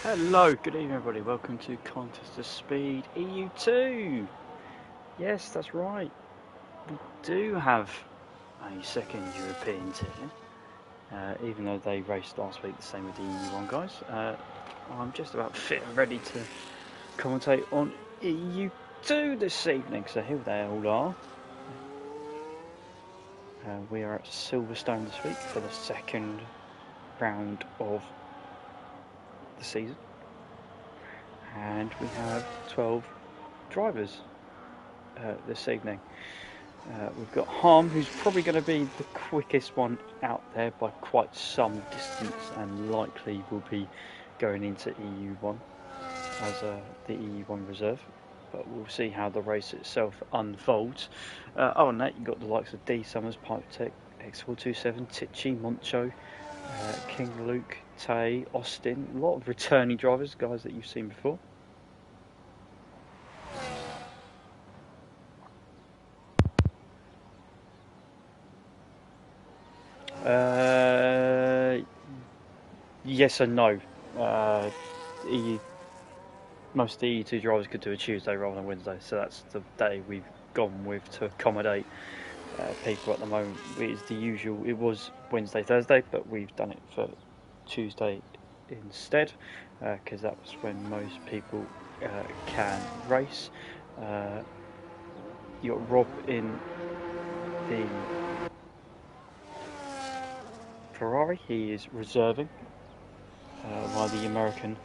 Hello, good evening everybody, welcome to Contest of Speed EU2. Yes, that's right, we do have a second European tier, even though they raced last week the same with the EU1 guys. I'm just about fit and ready to commentate on EU2 this evening, so here they all are. We are at Silverstone this week for the second round of the season. And we have 12 drivers this evening. We've got Harm, who's probably going to be the quickest one out there by quite some distance and likely will be going into EU1 as the EU1 reserve. But we'll see how the race itself unfolds. Other than that, you've got the likes of D Summers, Pipe Tech, X427, Tichy, Moncho, King Luke, Tay, Austin, a lot of returning drivers, guys that you've seen before. Yes and no. Most of the EU2 drivers could do a Tuesday rather than Wednesday, so that's the day we've gone with to accommodate people at the moment. It's the usual. It was Wednesday, Thursday, but we've done it for Tuesday instead because that's when most people can race. You got Rob in the Ferrari. He is reserving one of the American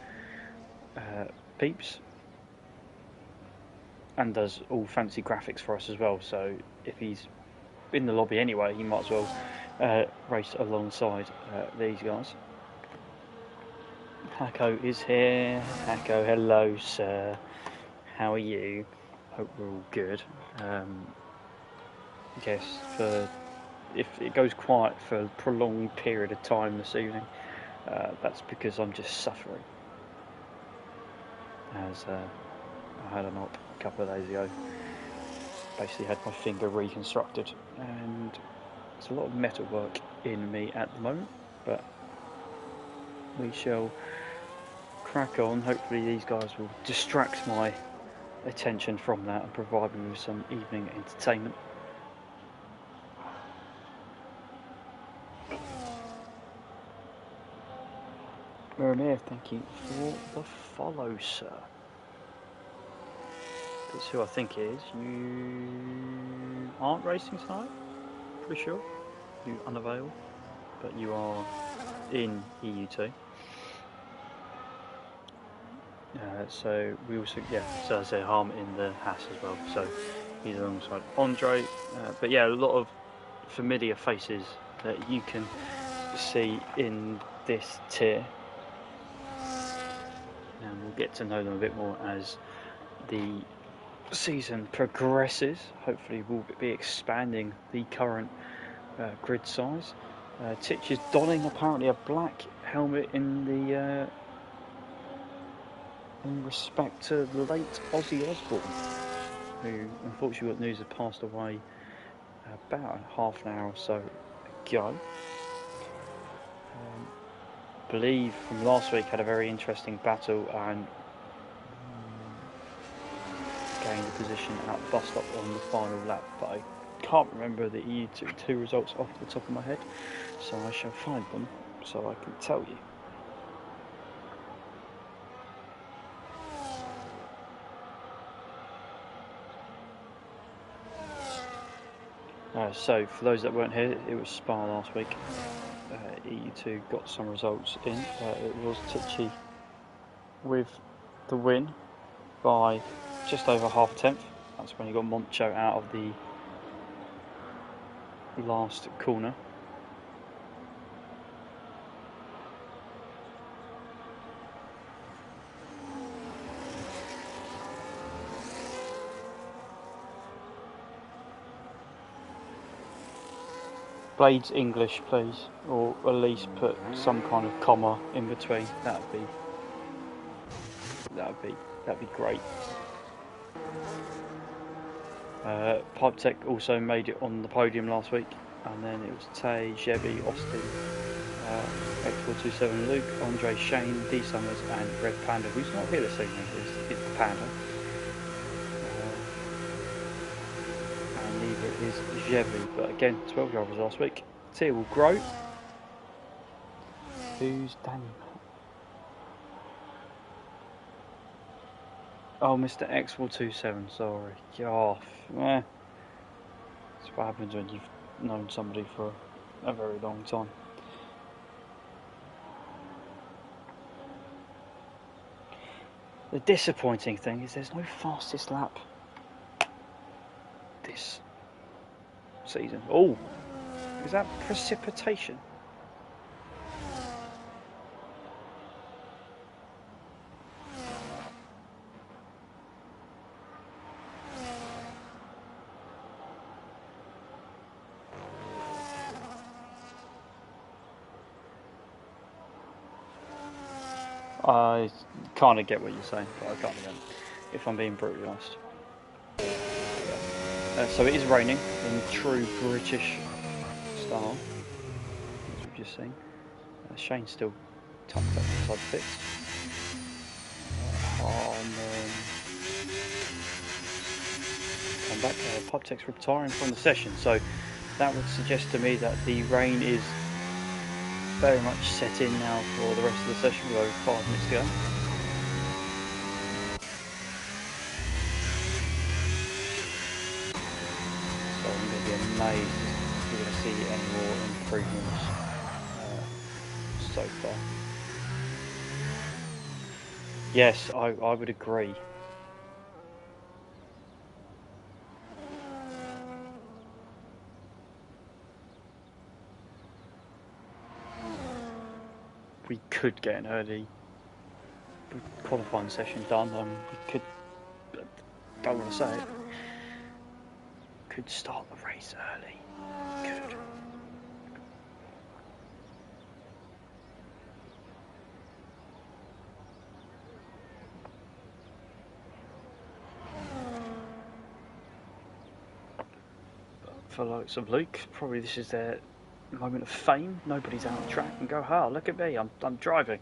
peeps and does all fancy graphics for us as well, so if he's in the lobby anyway, he might as well race alongside these guys. Hako is here. Hako, hello sir, how are you? Hope we're all good. Yes, if it goes quiet for a prolonged period of time this evening, that's because I'm just suffering, as I had an op a couple of days ago. Basically had my finger reconstructed and there's a lot of metal work in me at the moment, but we shall crack on. Hopefully these guys will distract my attention from that and provide me with some evening entertainment. Ramir, thank you for the follow, sir. That's who I think it is. You aren't racing tonight? Pretty sure. You unavailable, but you are in EU2. So we also, so I say Harm in the Haas as well. So he's alongside Andre. But yeah, a lot of familiar faces that you can see in this tier. And we'll get to know them a bit more as the season progresses. Hopefully we'll be expanding the current grid size. Titch is donning apparently a black helmet in respect to the late Ozzy Osbourne, who unfortunately got news had passed away about half an hour or so ago. I believe from last week had a very interesting battle and gained a position at the bus stop on the final lap, but I can't remember the EU2 results off the top of my head, so I shall find them so I can tell you. So for those that weren't here, it was Spa last week. EU2 got some results in. It was Tichy with the win by just over half a tenth. That's when he got Moncho out of the last corner. Blades English, please, or at least put some kind of comma in between. That'd be great. Pipe Tech also made it on the podium last week, and then it was Tay, Chevy, Austin, X427 Luke, Andre, Shane, D Summers, and Red Panda, who's not here this evening, is the Panda. And neither is Jevi, but again, 12 drivers last week. Tier will grow. Who's Danny? Oh, Mr. X427, sorry. Oh, that's what happens when you've known somebody for a very long time. The disappointing thing is there's no fastest lap this season. Oh, is that precipitation? I kind of get what you're saying, but I can't again, if I'm being brutally honest. So it is raining in true British style, as we've just seen. Shane's still tucked up inside the pits. Come back, Pubtech's retiring from the session, so that would suggest to me that the rain is very much set in now for the rest of the session with over 5 minutes to go. So I'm going to be amazed if we're going to see any more improvements so far. Yes, I would agree. We could get an early qualifying session done. We could, don't want to say it, could start the race early. Could. For likes of Luke, probably this is their moment of fame. Nobody's out on track and go, "Ha, look at me! I'm driving."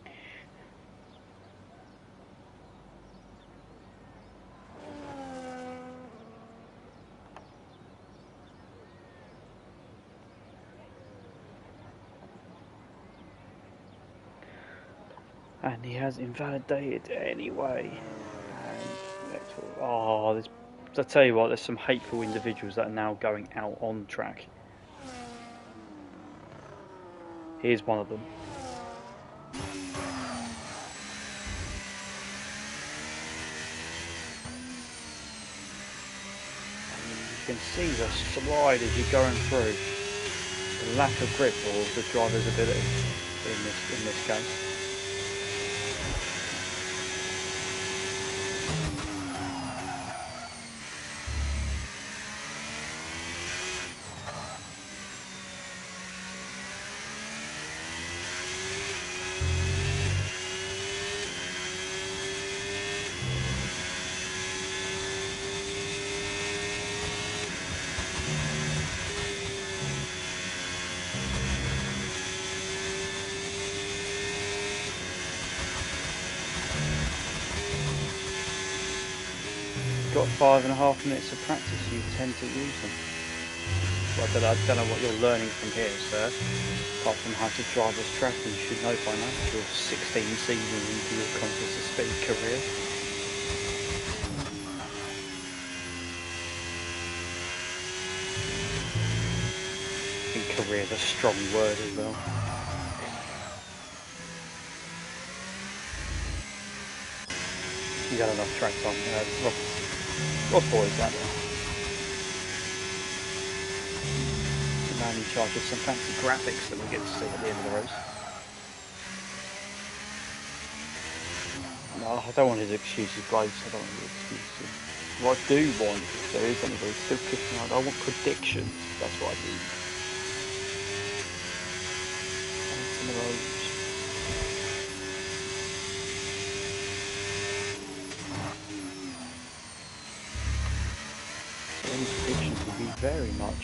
And he has invalidated anyway. And oh, I tell you what, there's some hateful individuals that are now going out on track. Here's one of them. And you can see the slide as you're going through. The lack of grip or the driver's ability in this case. Got 5.5 minutes of practice, you tend to use them. Well, I don't know what you're learning from here, sir. Apart from how to drive this track, you should know by now. You're 16 seasons into your Conquest of Speed career. I think career is a strong word as well. You got enough track time. Ross boys that now. The man in charge of some fancy graphics that we get to see at the end of the race. No, I don't want his excuses, guys. I don't want his excuses. What I do want, if there is anybody still kicking out, I want predictions. That's what I do. And some of those. Any predictions would be very much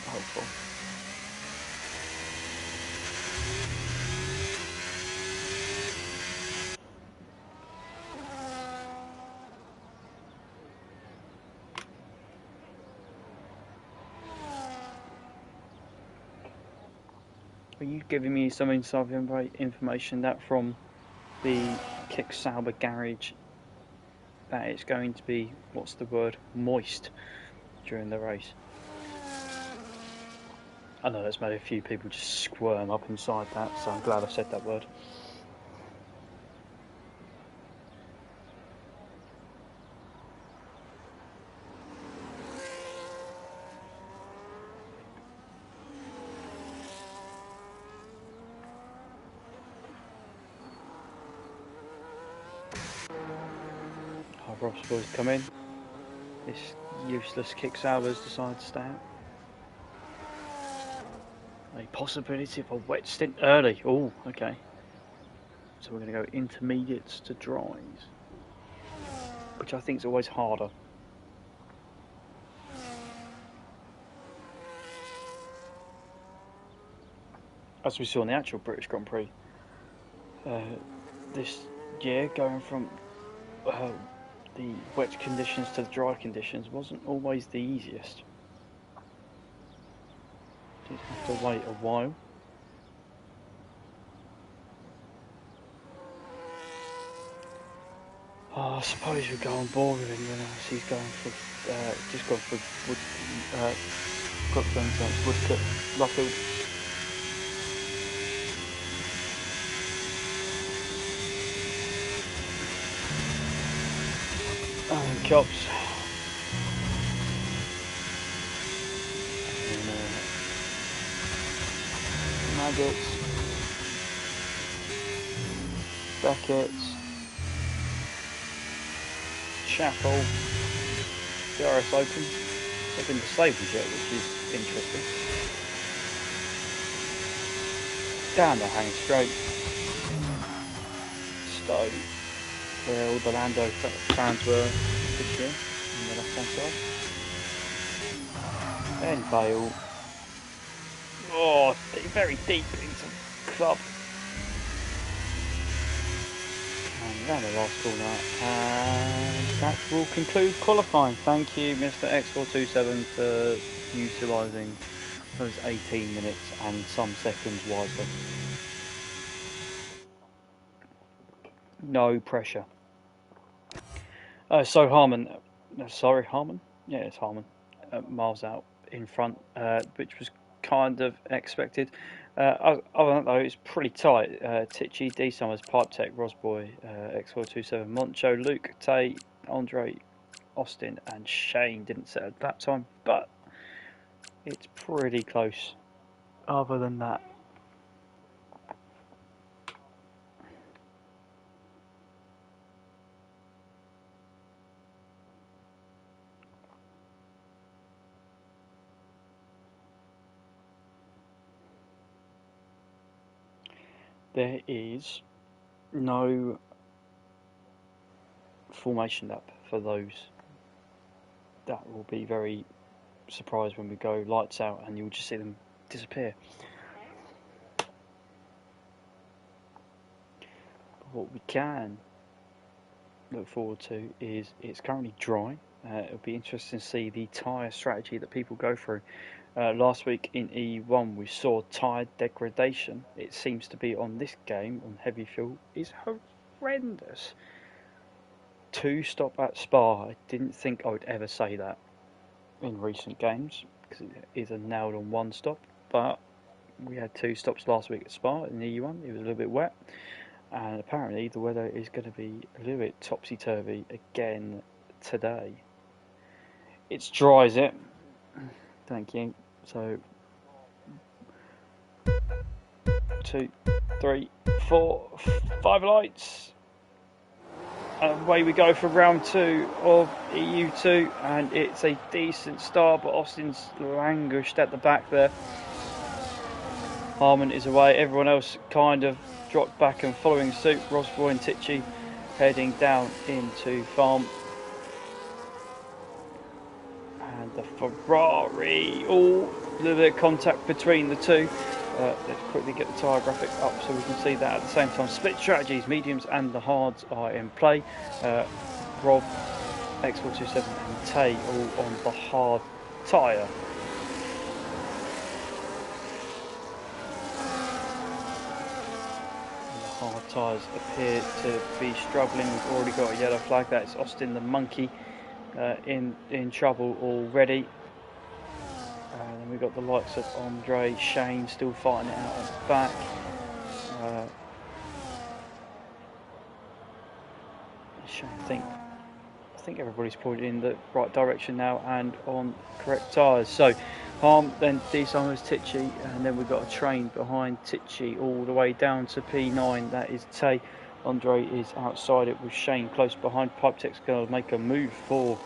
helpful. Are you giving me some inside information that from the Kick Sauber garage that it's going to be, what's the word, moist during the race? I know that's made a few people just squirm up inside that, so I'm glad I said that word. Rob's boys come in. This useless Kick Sauber's decided to stay out. A possibility of a wet stint early. Oh, okay. So we're going to go intermediates to dries, which I think is always harder. As we saw in the actual British Grand Prix this year, going from the wet conditions to the dry conditions wasn't always the easiest. Did have to wait a while. Oh, I suppose we go on board with him then. He's going for just gone for Woodcote, Luffield. And Cops. And, Nuggets. Beckett's. Chapel. DRS Open. They've been disabled yet, which is interesting. Down the hang straight. Stowe, where all the Lando fans were this year, on the left hand side. And Vale. Oh, very deep into club. And around the last corner, and that will conclude qualifying. Thank you, Mr. X427, for utilising those 18 minutes and some seconds wisely. No pressure. So Harman, Harman? Yeah, it's Harman. Miles out in front, which was kind of expected. Other than that, though, it's pretty tight. Tichy, D Summers, Pipe Tech, Rosboy, X427, Moncho, Luke, Tay, Andre, Austin, and Shane didn't set a lap time, but it's pretty close. Other than that, there is no formation lap for those. That will be very surprised when we go lights out and you'll just see them disappear. But what we can look forward to is it's currently dry. It'll be interesting to see the tyre strategy that people go through. Last week in E1 we saw tyre degradation. It seems to be on this game on heavy fuel is horrendous. 2-stop at Spa. I didn't think I would ever say that in recent games because it is a nailed on 1 stop, but we had 2 stops last week at Spa in E1. It was a little bit wet, and apparently the weather is going to be a little bit topsy-turvy again today. It's dry, is it? Thank you. So 2, 3, 4, 5 lights. And away we go for round 2 of EU2, and it's a decent start, but Austin's languished at the back there. Harman is away, everyone else kind of dropped back and following suit. Rosboy and Tichy heading down into Farm. And the Ferrari, a little bit of contact between the two. Let's quickly get the tyre graphic up so we can see that at the same time. Split strategies, mediums and the hards are in play. Rob, X427 and Tay all on the hard tyre. Hard tyres appear to be struggling. We've already got a yellow flag. That's Austin the Monkey in trouble already. Then we've got the likes of Andre, Shane still fighting it out at the back. Shane, I think everybody's pointed in the right direction now and on correct tyres. So Harm, then D-Summers, Tichy, and then we've got a train behind Tichy all the way down to P9. That is Tay. Andre is outside it with Shane close behind. Pipetech's going to make a move for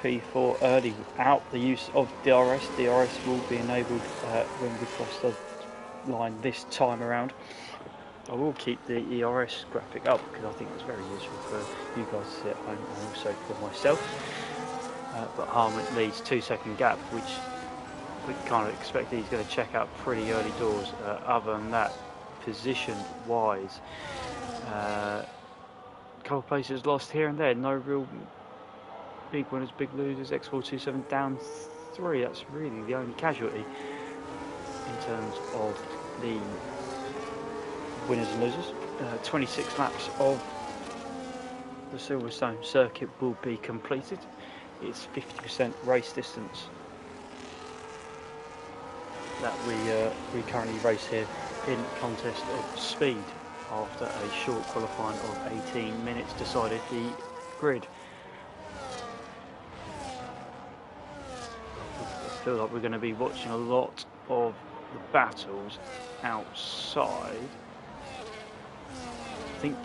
P4 early without the use of DRS. DRS will be enabled when we cross the line this time around. I will keep the ERS graphic up because I think it's very useful for you guys to see at home and also for myself. But Harm leads 2-second gap, which we kind of expected he's going to check out pretty early doors. Other than that, position wise, a couple of places lost here and there, no real big winners, big losers. X427 down 3, that's really the only casualty in terms of the winners and losers. 26 laps of the Silverstone circuit will be completed. It's 50% race distance that we currently race here in contest of speed after a short qualifying of 18 minutes decided the grid. I feel like we're going to be watching a lot of the battles outside. I think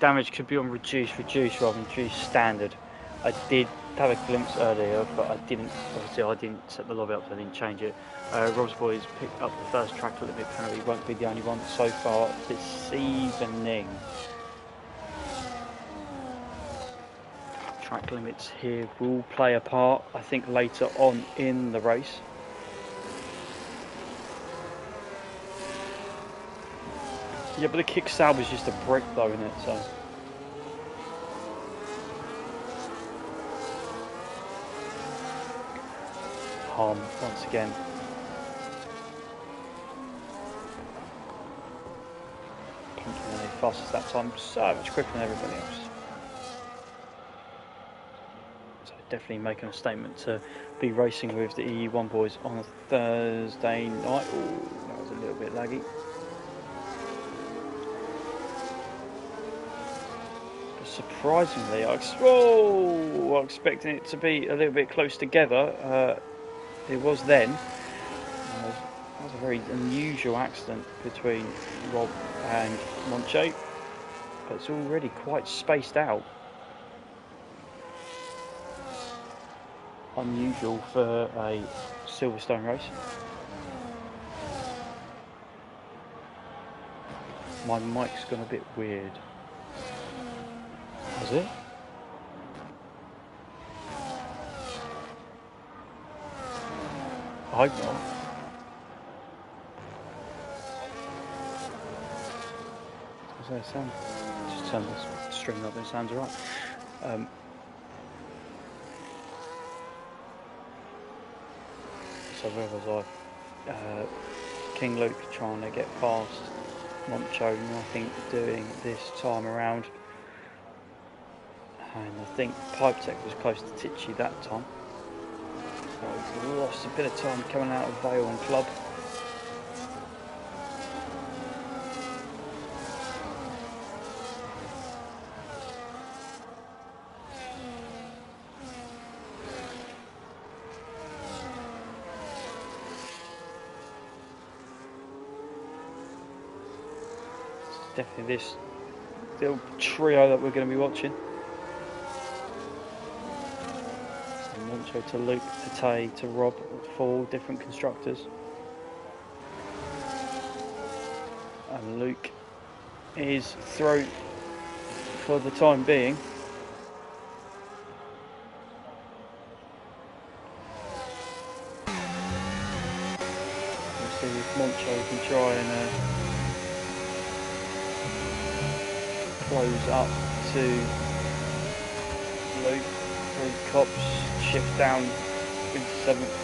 damage could be on reduce rather than reduce standard. I did have a glimpse earlier, but I didn't set the lobby up, so I didn't change it. Rob's boys picked up the first track limit penalty, won't be the only one so far this evening. Track limits here will play a part, I think, later on in the race. Yeah, but the kick salve is just a brick though, isn't it? So Harm once again. Punching the fastest that time, so much quicker than everybody else. So definitely making a statement to be racing with the EU1 boys on a Thursday night. Oh, that was a little bit laggy. Surprisingly, I was expecting it to be a little bit close together. It was then. That was a very unusual accident between Rob and Moncho, but it's already quite spaced out. Unusual for a Silverstone race. My mic's gone a bit weird. Is it? I hope not. Does that sound? Just turn this string up, it sounds alright. So where was I? King Luke trying to get past Moncho, nothing doing this time around. And I think Pipetech was close to Tichy that time. So we lost a bit of time coming out of Vale and Club. It's definitely this little trio that we're going to be watching. Moncho to Luke, to Tay, to Rob, 4 different constructors. And Luke is through for the time being. see if Moncho can try and close up to Luke. Through Cops, shift down into 7th.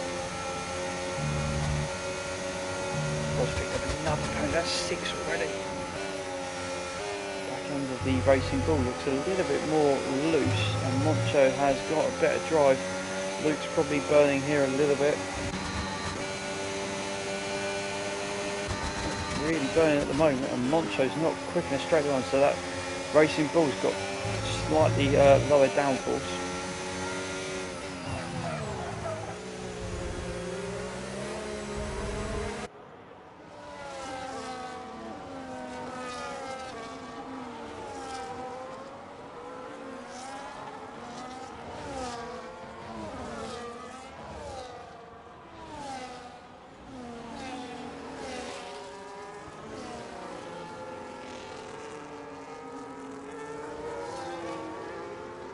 Ross picked up another point, that's 6 already. Back end of the Racing Bull looks a little bit more loose, and Moncho has got a better drive. Luke's probably burning here a little bit. Really burning at the moment, and Moncho's not quick in a straight line, so that Racing Bull's got slightly lower downforce.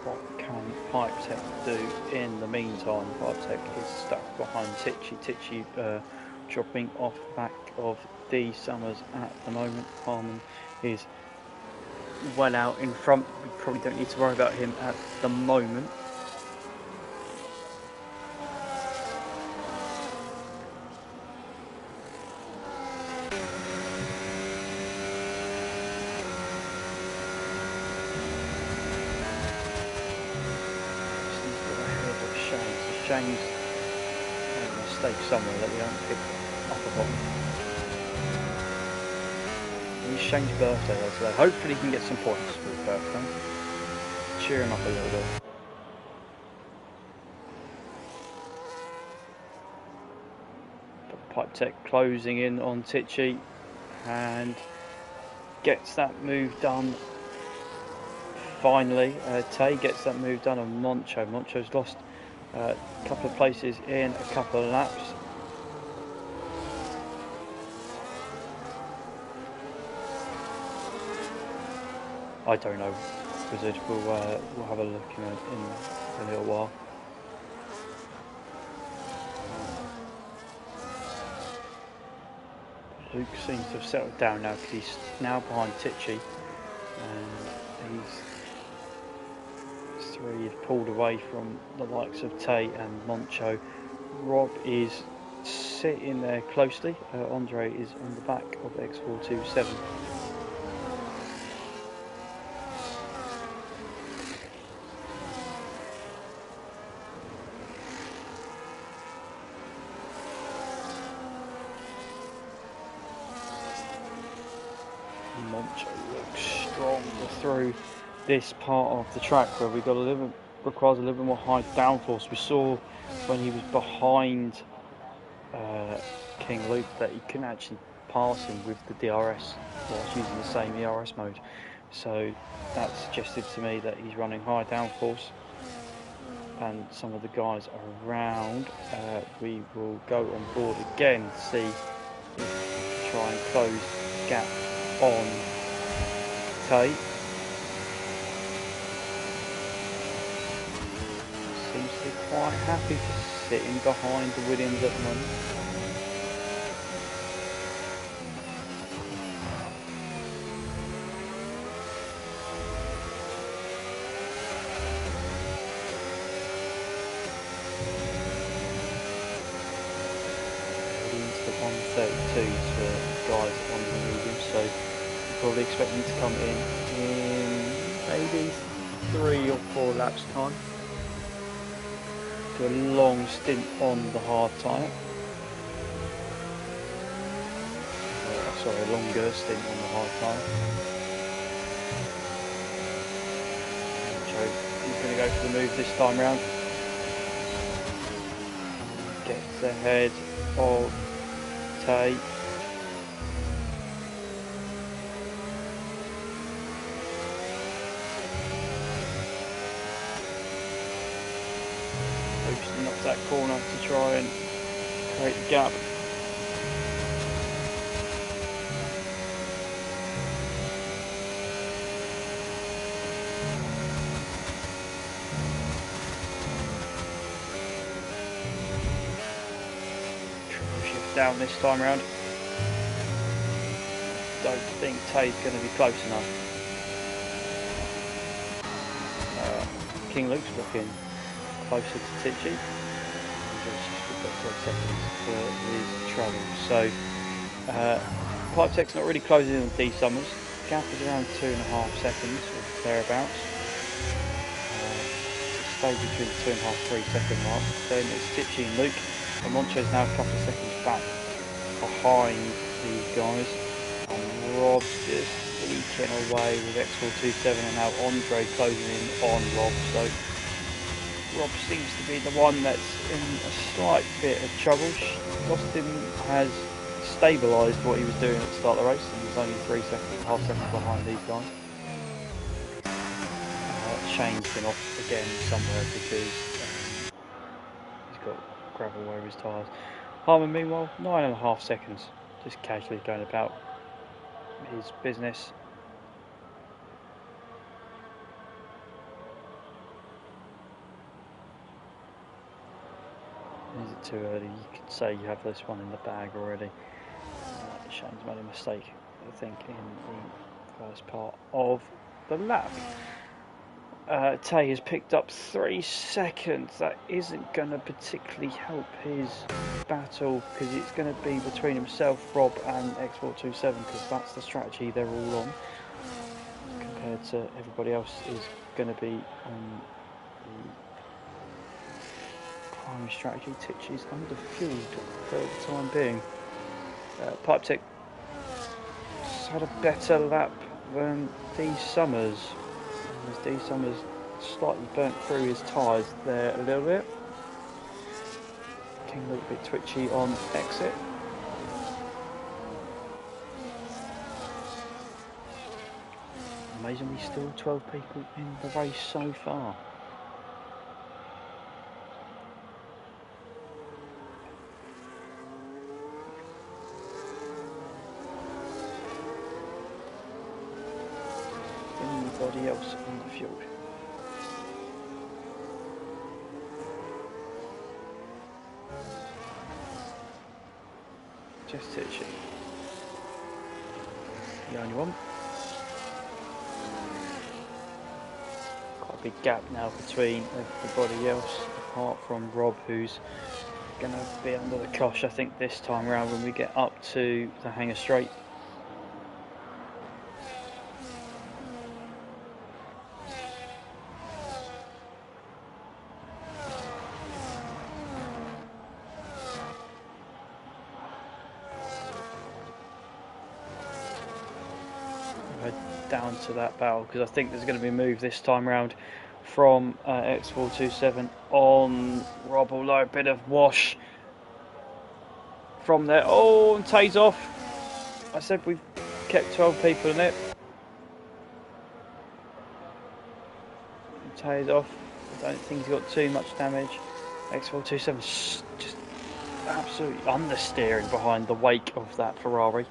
What can Pipe Tech do in the meantime? Pipe Tech is stuck behind Tichy. Tichy dropping off the back of D Summers at the moment. Harmon is well out in front. We probably don't need to worry about him at the moment. James made a mistake somewhere that we don't pick up upon. It's Shane's birthday though today. Hopefully he can get some points for his birthday. Cheer him up a little bit. But Pipe Tech closing in on Tichy and gets that move done. Finally, Tay gets that move done on Moncho. Moncho's lost a couple of places in a couple of laps. I don't know, Wizard. We'll have a look in a little while. Luke seems to have settled down now because he's now behind Tichy, and he's pulled away from the likes of Tay and Moncho. Rob is sitting there closely. Andre is on the back of X427. Moncho looks strong through this part of the track where we got requires a little bit more high downforce. We saw when he was behind King Luke that he couldn't actually pass him with the DRS whilst using the same ERS mode. So that suggested to me that he's running high downforce, and some of the guys around, we will go on board again to see if try and close the gap on Tate. Seems to be quite happy to sitting behind the Williams at the moment. Into the 132s for guys on the medium, so probably expecting to come in maybe 3 or 4 laps time. Do a long stint on the hard tyre. Sorry, a longer stint on the hard tyre. So he's going to go for the move this time round. Gets ahead of Tay. Boosting up that corner to try and create the gap. down this time round. Don't think Tay's going to be close enough. King Luke's looking closer to Tichy. Just 12 seconds for his trouble. So Pipe Tech's not really closing in on D Summers. Gap is around 2.5 seconds or thereabouts. Stays between the 2.5-3 second mark. Then it's Tichy and Luke. And Moncho's now a couple of seconds back behind these guys. And Rob's just eking away with X427, and now Andre closing in on Rob. So Rob seems to be the one that's in a slight bit of trouble. Austin has stabilised what he was doing at the start of the race, and he's only 3.5 seconds behind these guys. Shane's been off again somewhere because he's got gravel over his tyres. Harman, meanwhile, 9.5 seconds, just casually going about his business. Is it too early? You could say you have this one in the bag already. Shane's made a mistake, I think, in the first part of the lap. Tay has picked up 3 seconds. That isn't going to particularly help his battle, because it's going to be between himself, Rob and X427, because that's the strategy they're all on, compared to everybody else is going to be on the primary strategy. Tichy's underfueled for the time being. Pipe Tech had a better lap than D Summers. As D Summers slightly burnt through his tyres there a little bit. King a little bit twitchy on exit. Amazingly, still 12 people in the race so far. Anybody else on the field? Just Tichy. The only one. Quite a big gap now between everybody else, apart from Rob, who's going to be under the cosh, I think, this time round when we get up to the Hanger Straight. Down to that battle, because I think there's going to be a move this time round from X427 on Rob, although a bit of wash from there. Oh, and Tay's off. I said we've kept 12 people in it. Tay's off. I don't think he's got too much damage. X427's just absolutely understeering behind the wake of that Ferrari.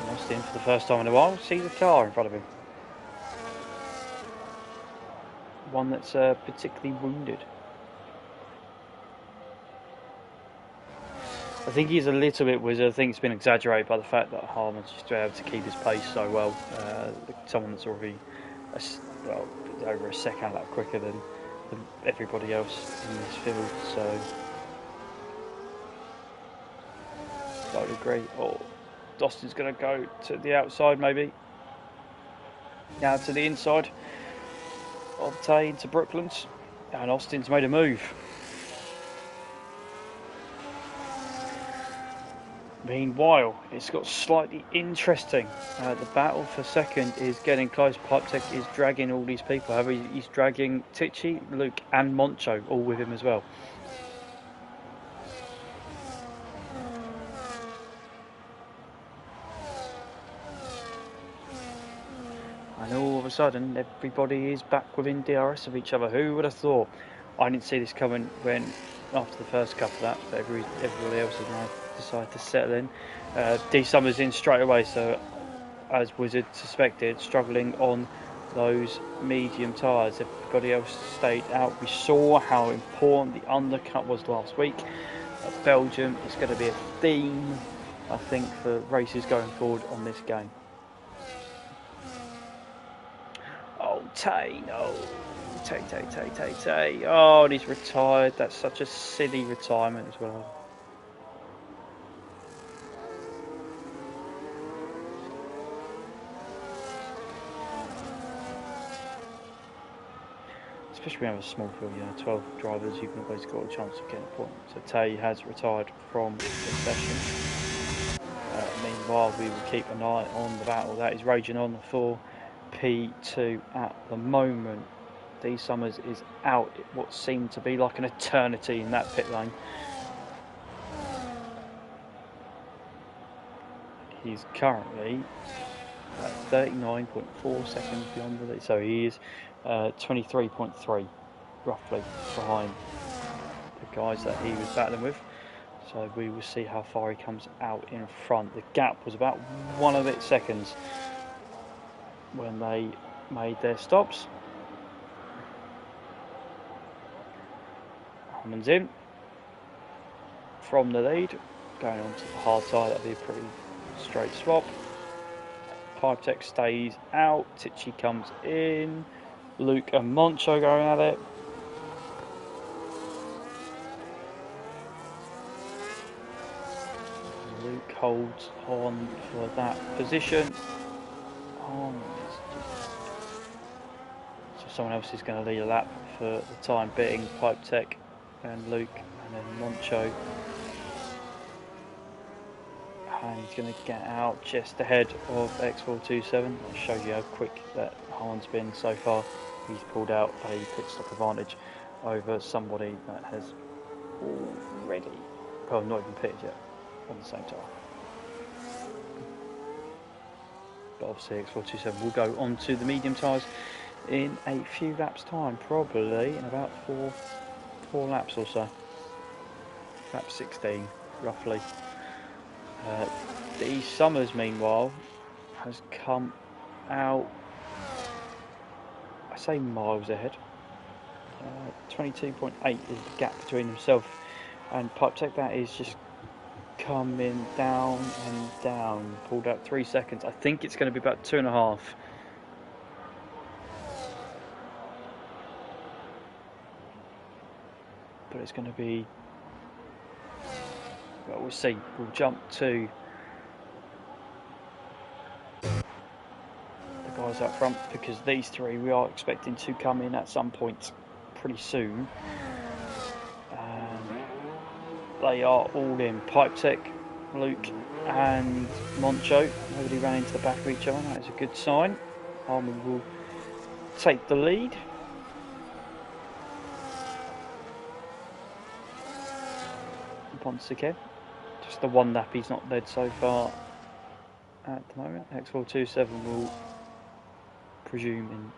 Austin, for the first time in a while, sees a car in front of him. One that's particularly wounded. I think he's a little bit wizard. I think it's been exaggerated by the fact that Harman's just been able to keep his pace so well. Someone that's already over a second lap quicker than everybody else in this field. So I would agree. Oh, Austin's going to go to the outside, maybe. Now to the inside of Tay into Brooklands, and Austin's made a move. Meanwhile, it's got slightly interesting. The battle for second is getting close. Pipe Tech is dragging all these people. However, he's dragging Tichy, Luke, and Moncho all with him as well. And all of a sudden, everybody is back within DRS of each other. Who would have thought? I didn't see this coming when after the first couple of laps, but everybody else has now decided to settle in. D Summers in straight away, so as Wizard suspected, struggling on those medium tyres. Everybody else stayed out. We saw how important the undercut was last week at Belgium. It's going to be a theme, I think, for races going forward on this game. Oh, Tay, no. Tay. Oh, and he's retired. That's such a silly retirement as well. Especially when you have a small field, 12 drivers, you've always got a chance of getting a point. So Tay has retired from the session. Meanwhile, we will keep an eye on the battle that is raging on for P2 at the moment. D Summers is out what seemed to be like an eternity in that pit lane. He's currently at 39.4 seconds beyond the lead, so he is 23.3 roughly behind the guys that he was battling with. So we will see how far he comes out in front. The gap was about 1 seconds when they made their stops. Harmon's in from the lead, going on to the hard tyre. That'll be a pretty straight swap. Pipe Tech stays out. Tichy comes in. Luke and Moncho going at it. Luke holds on for that position. So someone else is going to lead a lap for the time being. Pipe Tech and Luke, and then Moncho. And he's going to get out just ahead of X427. That shows you how quick that Harmon's been so far. He's pulled out a pit stop advantage over somebody that has already, well, not even pitted yet on the same tyre. But obviously X427 will go onto the medium tyres in a few laps time, probably in about four laps or so. Lap 16 roughly. D Summers meanwhile has come out, I say miles ahead. 22.8 is the gap between himself and Pipe Tech. That is just coming down and down. Pulled out 3 seconds. I think it's going to be about 2.5. But it's going to be, well, we'll see. We'll jump to the guys up front, because these three we are expecting to come in at some point pretty soon. They are all in. Pipe Tech, Luke and Moncho. Nobody ran into the back of each other. That is a good sign. Harmon will take the lead. Once again, just the one lap he's not led so far at the moment. X427 will presume in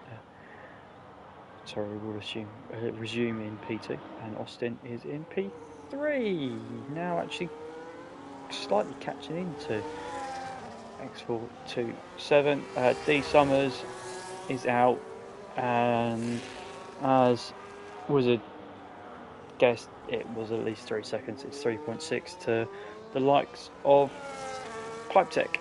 resume in P2, and Austin is in P3 now, actually slightly catching into X427. D Summers is out, and as was a guess, it was at least 3 seconds. It's 3.6 to the likes of Pipe Tech.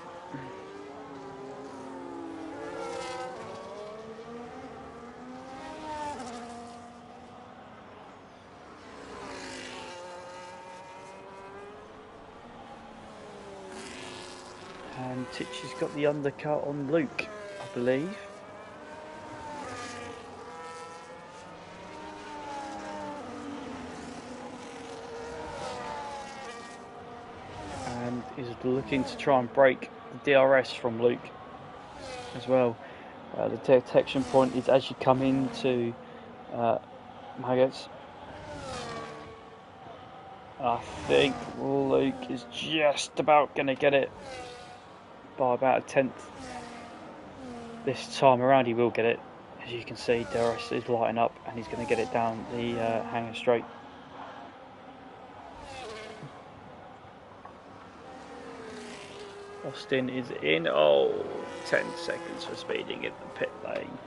And Titchy's got the undercut on Luke, I believe. And is looking to try and break the DRS from Luke as well. The detection point is as you come into Maggots. I think Luke is just about going to get it by about a tenth. This time around he will get it. As you can see, DRS is lighting up and he's going to get it down the hanger straight. Austin is in. 10 seconds for speeding in the pit lane.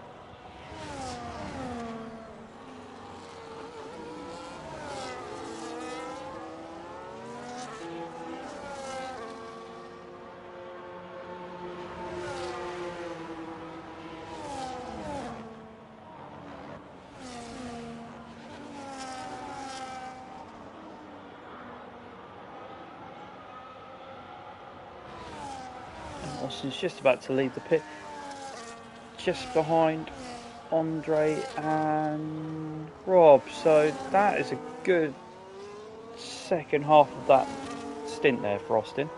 Austin's just about to leave the pit, just behind Andre and Rob. So that is a good second half of that stint there for Austin,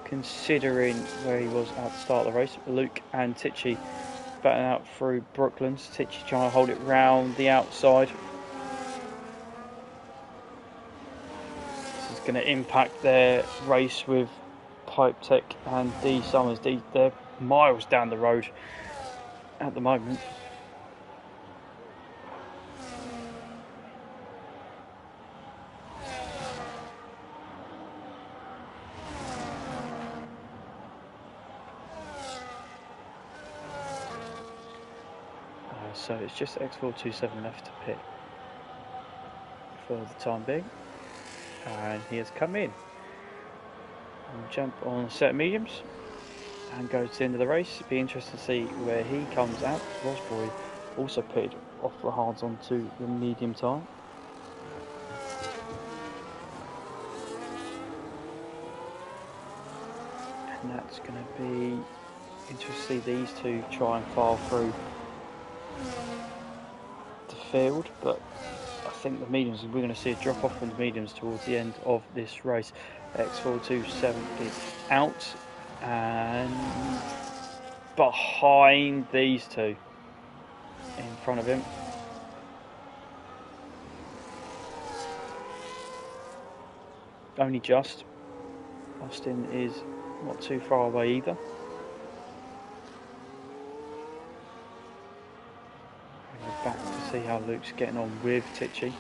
considering where he was at the start of the race. Luke and Tichy battling out through Brooklands. Tichy trying to hold it round the outside. This is going to impact their race with Pipe Tech and D Summers. They're miles down the road at the moment. So it's just X427 left to pit for the time being, and he has come in. We'll jump on a set of mediums and go to the end of the race. It'll be interesting to see where he comes out. Rosboy also pitted off the hards onto the medium tyre. And that's going to be interesting to see these two try and file through the field, but I think the mediums, we're going to see a drop off from the mediums towards the end of this race. X427 is out and behind these two in front of him. Only just. Austin is not too far away either. We're back to see how Luke's getting on with Tichy.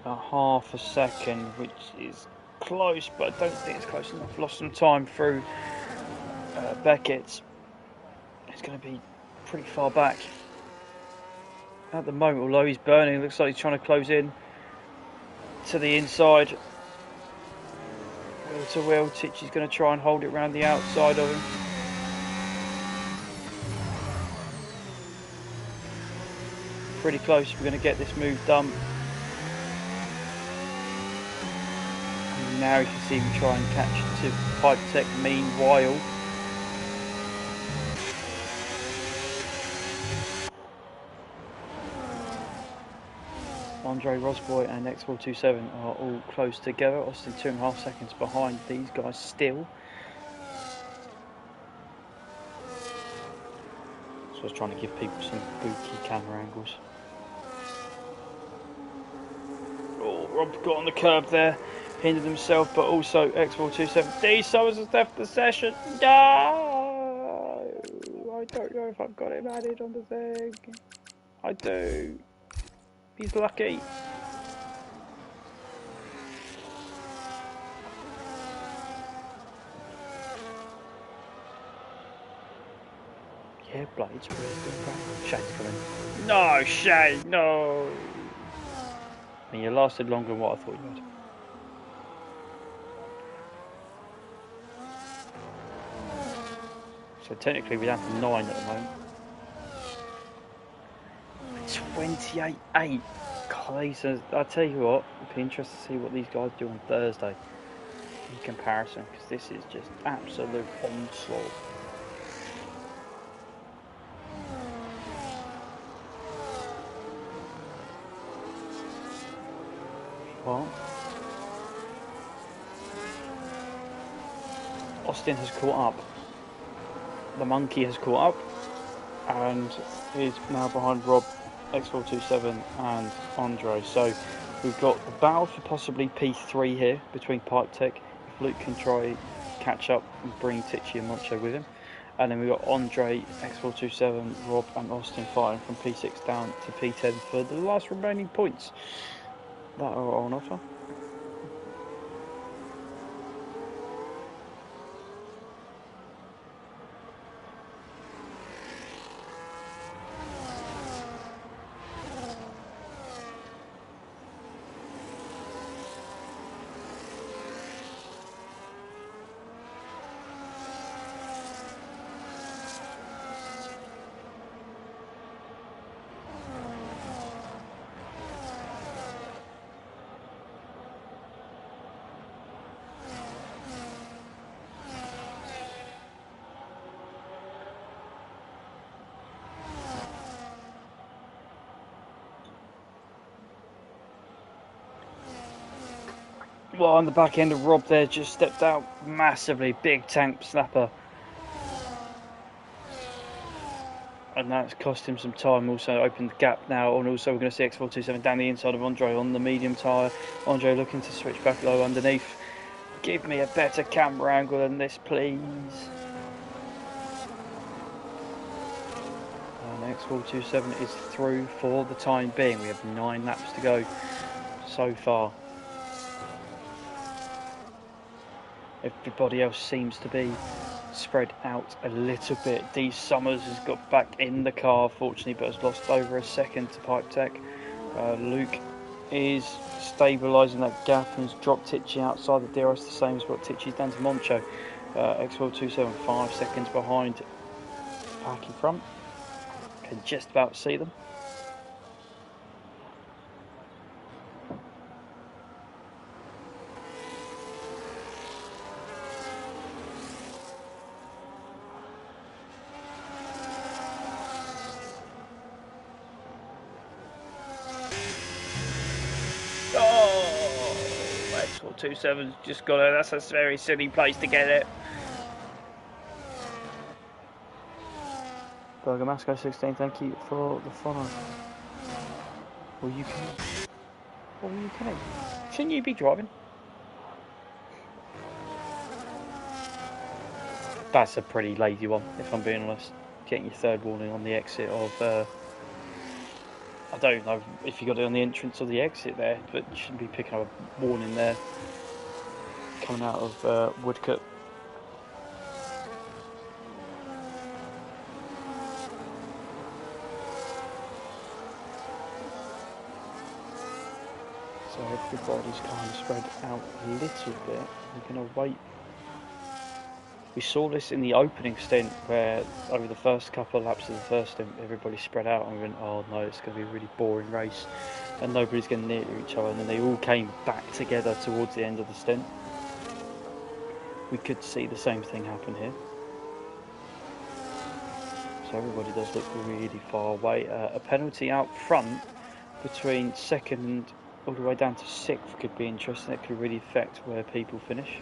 About half a second, which is close, but I don't think it's close enough. Lost some time through Beckett. It's going to be pretty far back at the moment, although he's burning. It looks like he's trying to close in to the inside. Wheel to wheel. Tichy's going to try and hold it around the outside of him. Pretty close. We're going to get this move done. Now you can see him try and catch to Pipe Tech meanwhile. Andre Rosboy and X427 are all close together. Austin 2.5 seconds behind these guys still. So I was trying to give people some spooky camera angles. Oh, Rob got on the curb there. Hindered himself, but also X427. D Summers has left the session. No! I don't know if I've got him added on the thing. I do. He's lucky. Yeah, Blades. Shane's coming. No, Shane, no! I mean, you lasted longer than what I thought you would. So technically we're down to 9 at the moment. 28-8. God, I'll tell you what, it'll be interesting to see what these guys do on Thursday in comparison, because this is just absolute onslaught. Well, Austin has caught up. The monkey has caught up and is now behind Rob, X427 and Andre. So we've got the battle for possibly P3 here between Pipe Tech, if Luke can try catch up and bring Tichy and Moncho with him. And then we've got Andre, X427, Rob and Austin fighting from P6 down to P10 for the last remaining points that are on offer. Well, on the back end of Rob there, just stepped out massively, big tank snapper. And that's cost him some time, also opened the gap now, and also we're going to see X427 down the inside of Andre on the medium tyre. Andre looking to switch back low underneath. Give me a better camera angle than this, please. And X427 is through for the time being. We have 9 laps to go so far. Everybody else seems to be spread out a little bit. D Summers has got back in the car, fortunately, but has lost over a second to Pipe Tech. Luke is stabilising that gap and has dropped Tichy outside the DRS, the same as what Tichy's done to Moncho. X427 5 seconds behind, back in front. Can just about see them. Oh, X427's just got it. That's a very silly place to get it. Bergamasco 16, thank you for the follow. Were you kidding? What were you kidding? Shouldn't you be driving? That's a pretty lazy one, if I'm being honest. Getting your third warning on the exit of... I don't know if you got it on the entrance or the exit there, but you shouldn't be picking up a warning there. Coming out of Woodcote. So everybody's kind of spread out a little bit. We're going to wait. We saw this in the opening stint where over the first couple of laps of the first stint everybody spread out and we went, oh no, it's going to be a really boring race and nobody's going to near each other, and then they all came back together towards the end of the stint. We could see the same thing happen here. So everybody does look really far away. A penalty out front between second all the way down to 6th could be interesting. It could really affect where people finish.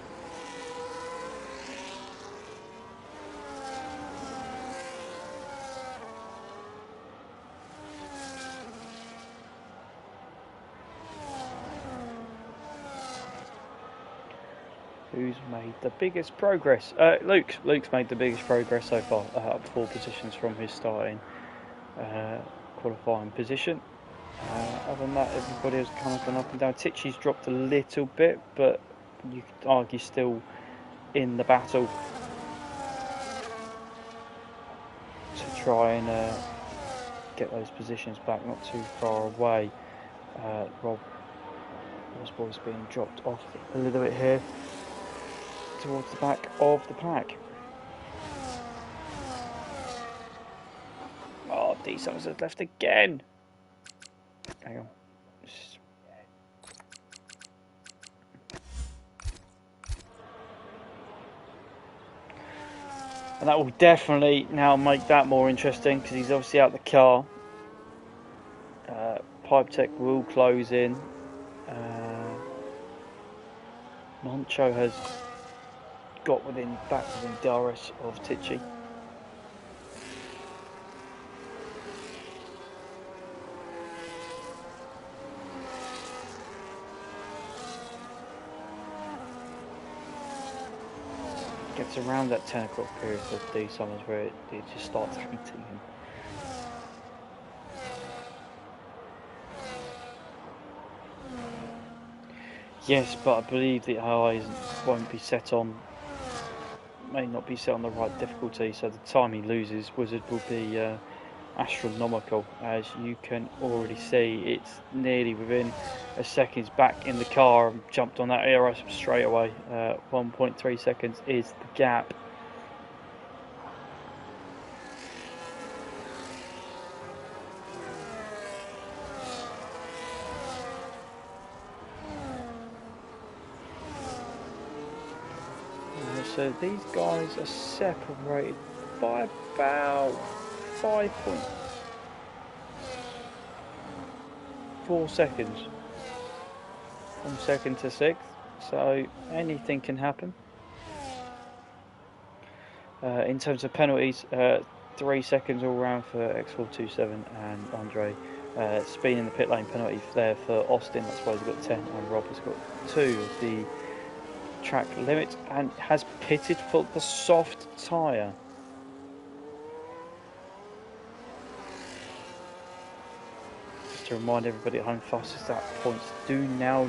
Who's made the biggest progress? Luke's made the biggest progress so far, up 4 positions from his starting qualifying position. Other than that, everybody has kind of gone up and down. Tichy's dropped a little bit, but you could argue still in the battle to try and get those positions back, not too far away. Rob Osborne's being dropped off a little bit here towards the back of the pack. Oh, D Summers has left again. Hang on. And that will definitely now make that more interesting because he's obviously out the car. Pipe Tech will close in. Moncho has got back within DRS of Tichy. Gets around that 10 o'clock period for D Summers where it just starts hating him. Yes, but I believe the eyes won't be set on, may not be set on the right difficulty, so the time he loses, Wizard will be astronomical. As you can already see, it's nearly within a second. He's back in the car and jumped on that ERS straight away. 1.3 seconds is the gap. So these guys are separated by about 5.4 seconds from second to 6th. so anything can happen. In terms of penalties, 3 seconds all round for X427 and Andre. Speed in the pit lane penalty there for Austin, that's why he's got 10, and Rob has got 2 of the track limit and has pitted for the soft tyre. Just to remind everybody at home, fastest lap points do not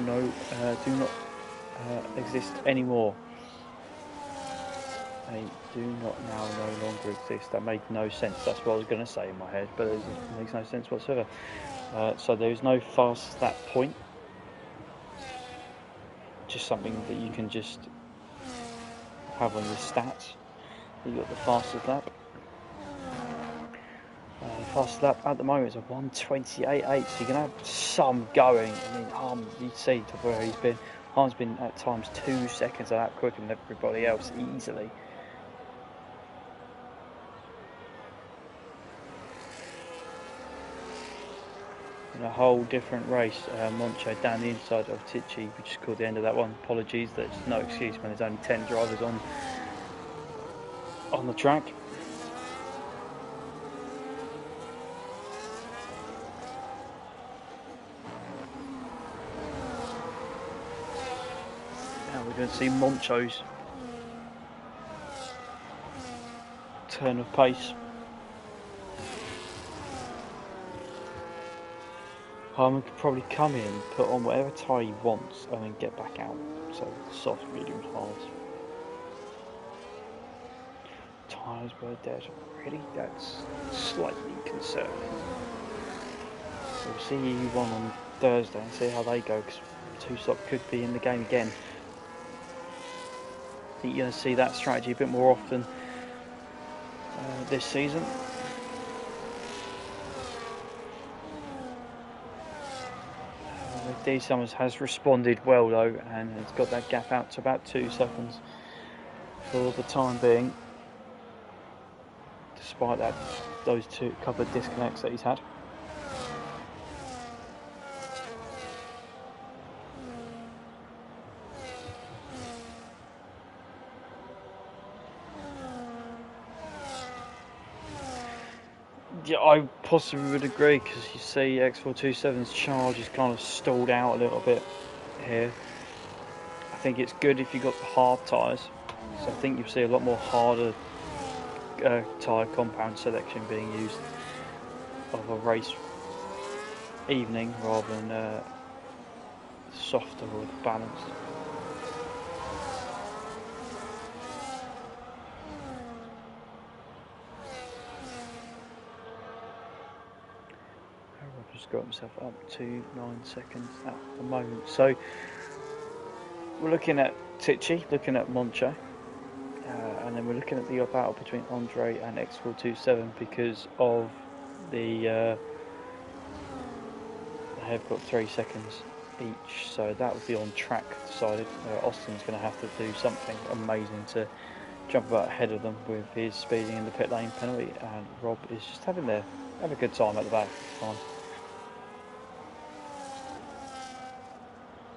exist anymore. They do not now no longer exist. That made no sense. That's what I was going to say in my head, but it makes no sense whatsoever. So there is no fastest lap point. Just something that you can just have on your stats. You got the fastest lap. Fastest lap at the moment is a 1:28.8, so you can have some going. I mean, you see to where he's been. Harm's been at times 2 seconds a lap quicker than everybody else easily. In a whole different race, Moncho down the inside of Tichy, which is called the end of that one. Apologies, there's no excuse when there's only 10 drivers on the track. Now we're going to see Moncho's turn of pace. Harmon could probably come in, put on whatever tyre he wants, and then get back out. So soft, medium, hard. Tyres were dead already. That's slightly concerning. We'll see EU1 on Thursday and see how they go, because two-stop could be in the game again. I think you're going to see that strategy a bit more often this season. D. Summers has responded well though, and has got that gap out to about 2 seconds for the time being, despite those couple of disconnects that he's had. Yeah, I possibly would agree, because you see X427's charge is kind of stalled out a little bit here. I think it's good if you've got the hard tyres, so I think you'll see a lot more harder tyre compound selection being used of a race evening rather than softer or balanced. Just got himself up to 9 seconds at the moment. So we're looking at Tichy, looking at Moncho, and then we're looking at the battle between Andre and X427 because of the they have got 3 seconds each, so that would be on track decided. Austin's going to have to do something amazing to jump about ahead of them with his speeding in the pit lane penalty, and Rob is just having a good time at the back. Fine.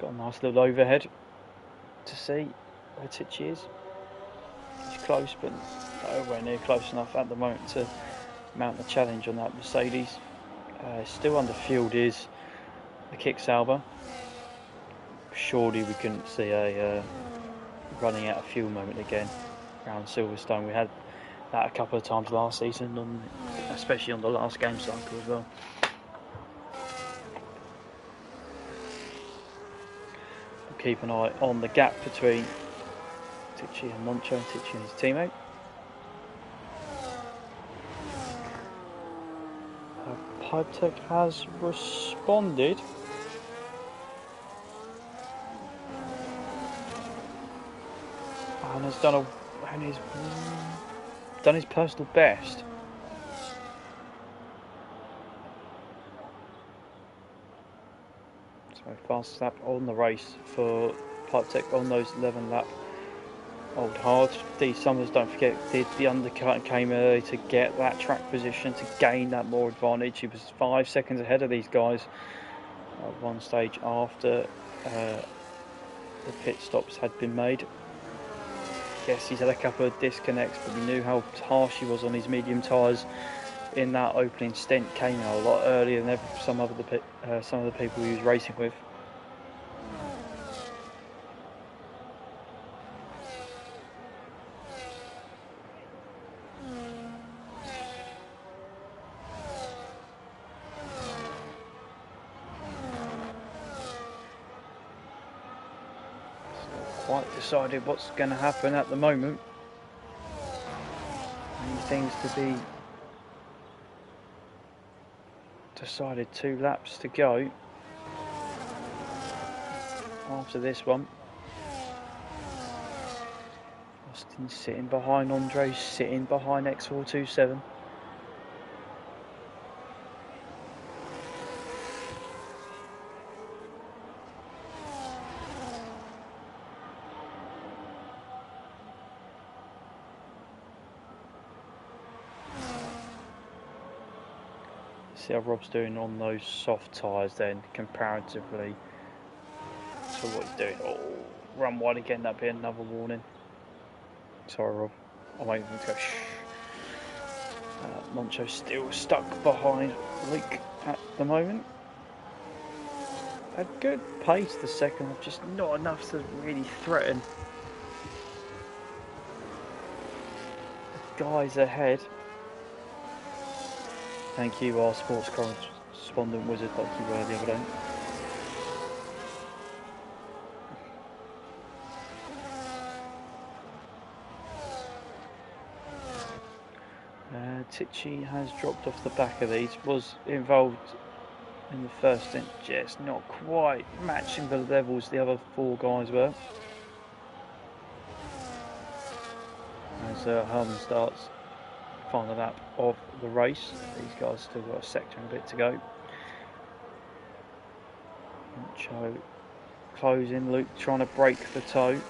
Got a nice little overhead to see where Tichy is. He's close, but nowhere near close enough at the moment to mount the challenge on that Mercedes. Still under field is the Kick Sauber. Surely we couldn't see a running out of fuel moment again around Silverstone. We had that a couple of times last season, especially on the last game cycle as well. Keep an eye on the gap between Tichy and Moncho, and Tichy and his teammate. Pipe Tech has responded. And has done his personal best. Fastest lap on the race for Pipe Tech on those 11 lap old hards. D. Summers, don't forget, did the undercut and came early to get that track position, to gain that more advantage. He was 5 seconds ahead of these guys at one stage after the pit stops had been made. Yes, he's had a couple of disconnects, but we knew how harsh he was on his medium tyres in that opening stint. Came out a lot earlier than some of the people he was racing with. Quite decided what's going to happen at the moment. Many things to be decided. 2 laps to go after this one. Austin sitting behind Andre, sitting behind X427. See how Rob's doing on those soft tyres then, comparatively to what he's doing. Oh, run wide again, that'd be another warning. Sorry, Rob. I'm waiting for him to go shh. Moncho still stuck behind Luke at the moment. A good pace the second, just not enough to really threaten the guys ahead. Thank you, our sports correspondent wizard, like you were the other day. Tichy has dropped off the back of these, was involved in the first stint, just not quite matching the levels the other 4 guys were. As Herman starts final lap of the race, these guys still got a sector and a bit to go. Moncho closing, Luke trying to break the toe.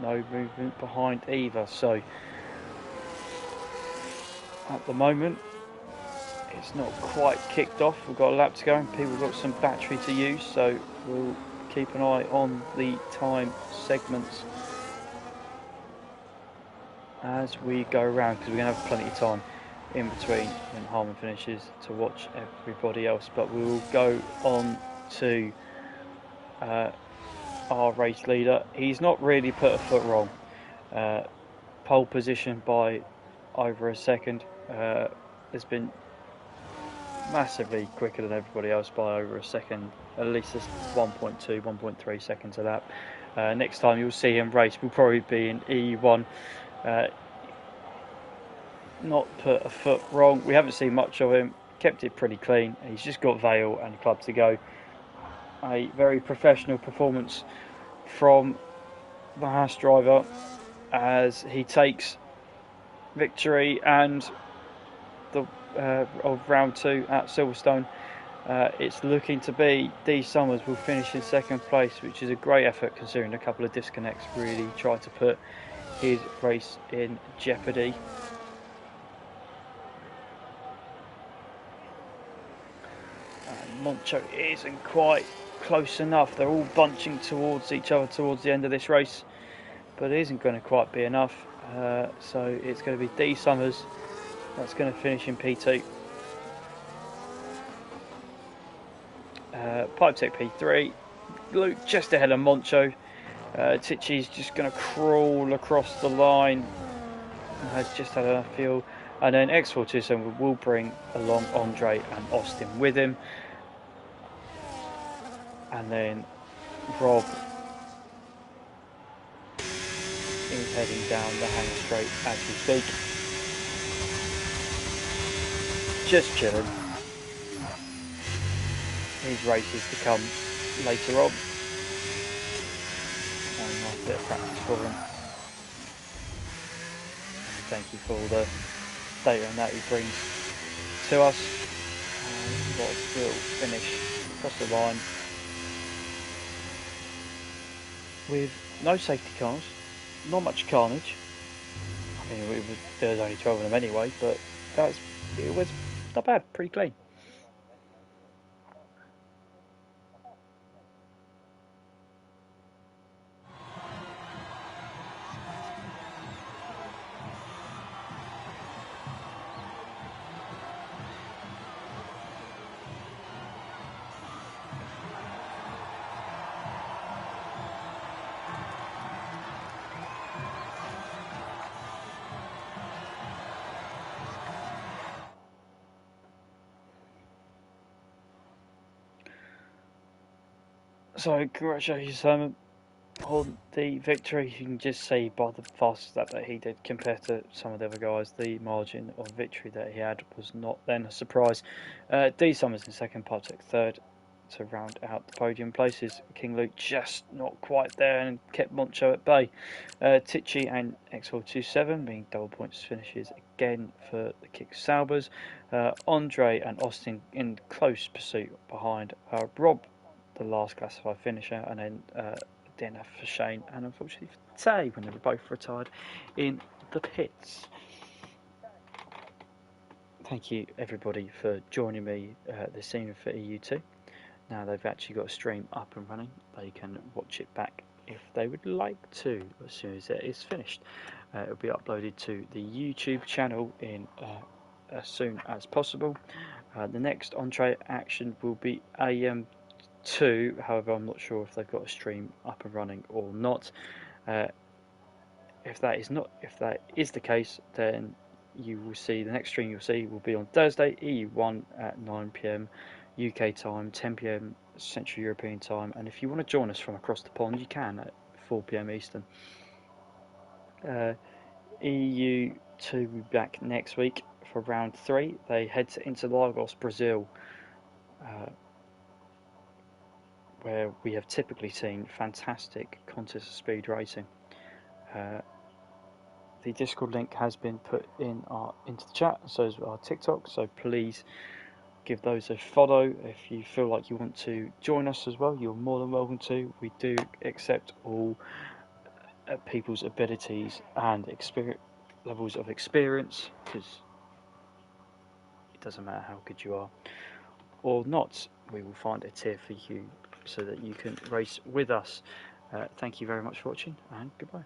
No movement behind either, so at the moment it's not quite kicked off. We've got a lap to go and people have got some battery to use, so we'll keep an eye on the time segments as we go around, because we're going to have plenty of time in between when Harman finishes to watch everybody else. But we will go on to our race leader. He's not really put a foot wrong. Pole position by over a second. Has been massively quicker than everybody else by over a second, at least 1.2, 1.3 seconds of that. Next time you'll see him race will probably be in EU1. Not put a foot wrong. We haven't seen much of him, kept it pretty clean. He's just got Vale and Club to go. A very professional performance from the Haas driver as he takes victory and the of round 2 at Silverstone. It's looking to be D Summers will finish in second place, which is a great effort considering a couple of disconnects really tried to put his race in jeopardy. Moncho isn't quite close enough. They're all bunching towards each other towards the end of this race, but it isn't going to quite be enough. So it's going to be D Summers that's going to finish in P2. Pipetech P3. Luke just ahead of Moncho. Tichy's just going to crawl across the line. Has just had a fuel. And then X427 will bring along Andre and Austin with him. And then Rob is heading down the hang straight as we speak. Just chilling. His races to come later on. And a nice bit of practice for him. And thank you for all the data and that he brings to us. And Rob will finish across the line with no safety cars, not much carnage. I mean, there was only 12 of them anyway, but it was not bad, pretty clean. So congratulations, Simon, on the victory. You can just see by the fast lap that he did compared to some of the other guys, the margin of victory that he had was not then a surprise. D Summers in second, Partek third to round out the podium places. King Luke just not quite there and kept Moncho at bay. Tichy and X427 being double points finishes again for the Kick Saubers. Andre and Austin in close pursuit behind Rob, the last classified finisher, and then dinner for Shane and unfortunately for Tay when they were both retired in the pits. Thank you everybody for joining me this evening for EU2. Now they've actually got a stream up and running. They can watch it back if they would like to as soon as it is finished. It will be uploaded to the YouTube channel in as soon as possible. The next entree action will be AM2, however I'm not sure if they've got a stream up and running or not. If that is the case, then you will see the next stream you'll see will be on Thursday, EU1 at 9 p.m. UK time, 10 p.m. Central European time, and if you want to join us from across the pond, you can at 4 p.m. Eastern. EU2 will be back next week for round 3. They head to Interlagos, Brazil, where we have typically seen fantastic contest of speed racing. The Discord link has been put into the chat, so is our TikTok, so please give those a follow. If you feel like you want to join us as well, you're more than welcome to. We do accept all people's abilities and levels of experience, because it doesn't matter how good you are or not, we will find a tier for you so that you can race with us. Thank you very much for watching, and goodbye.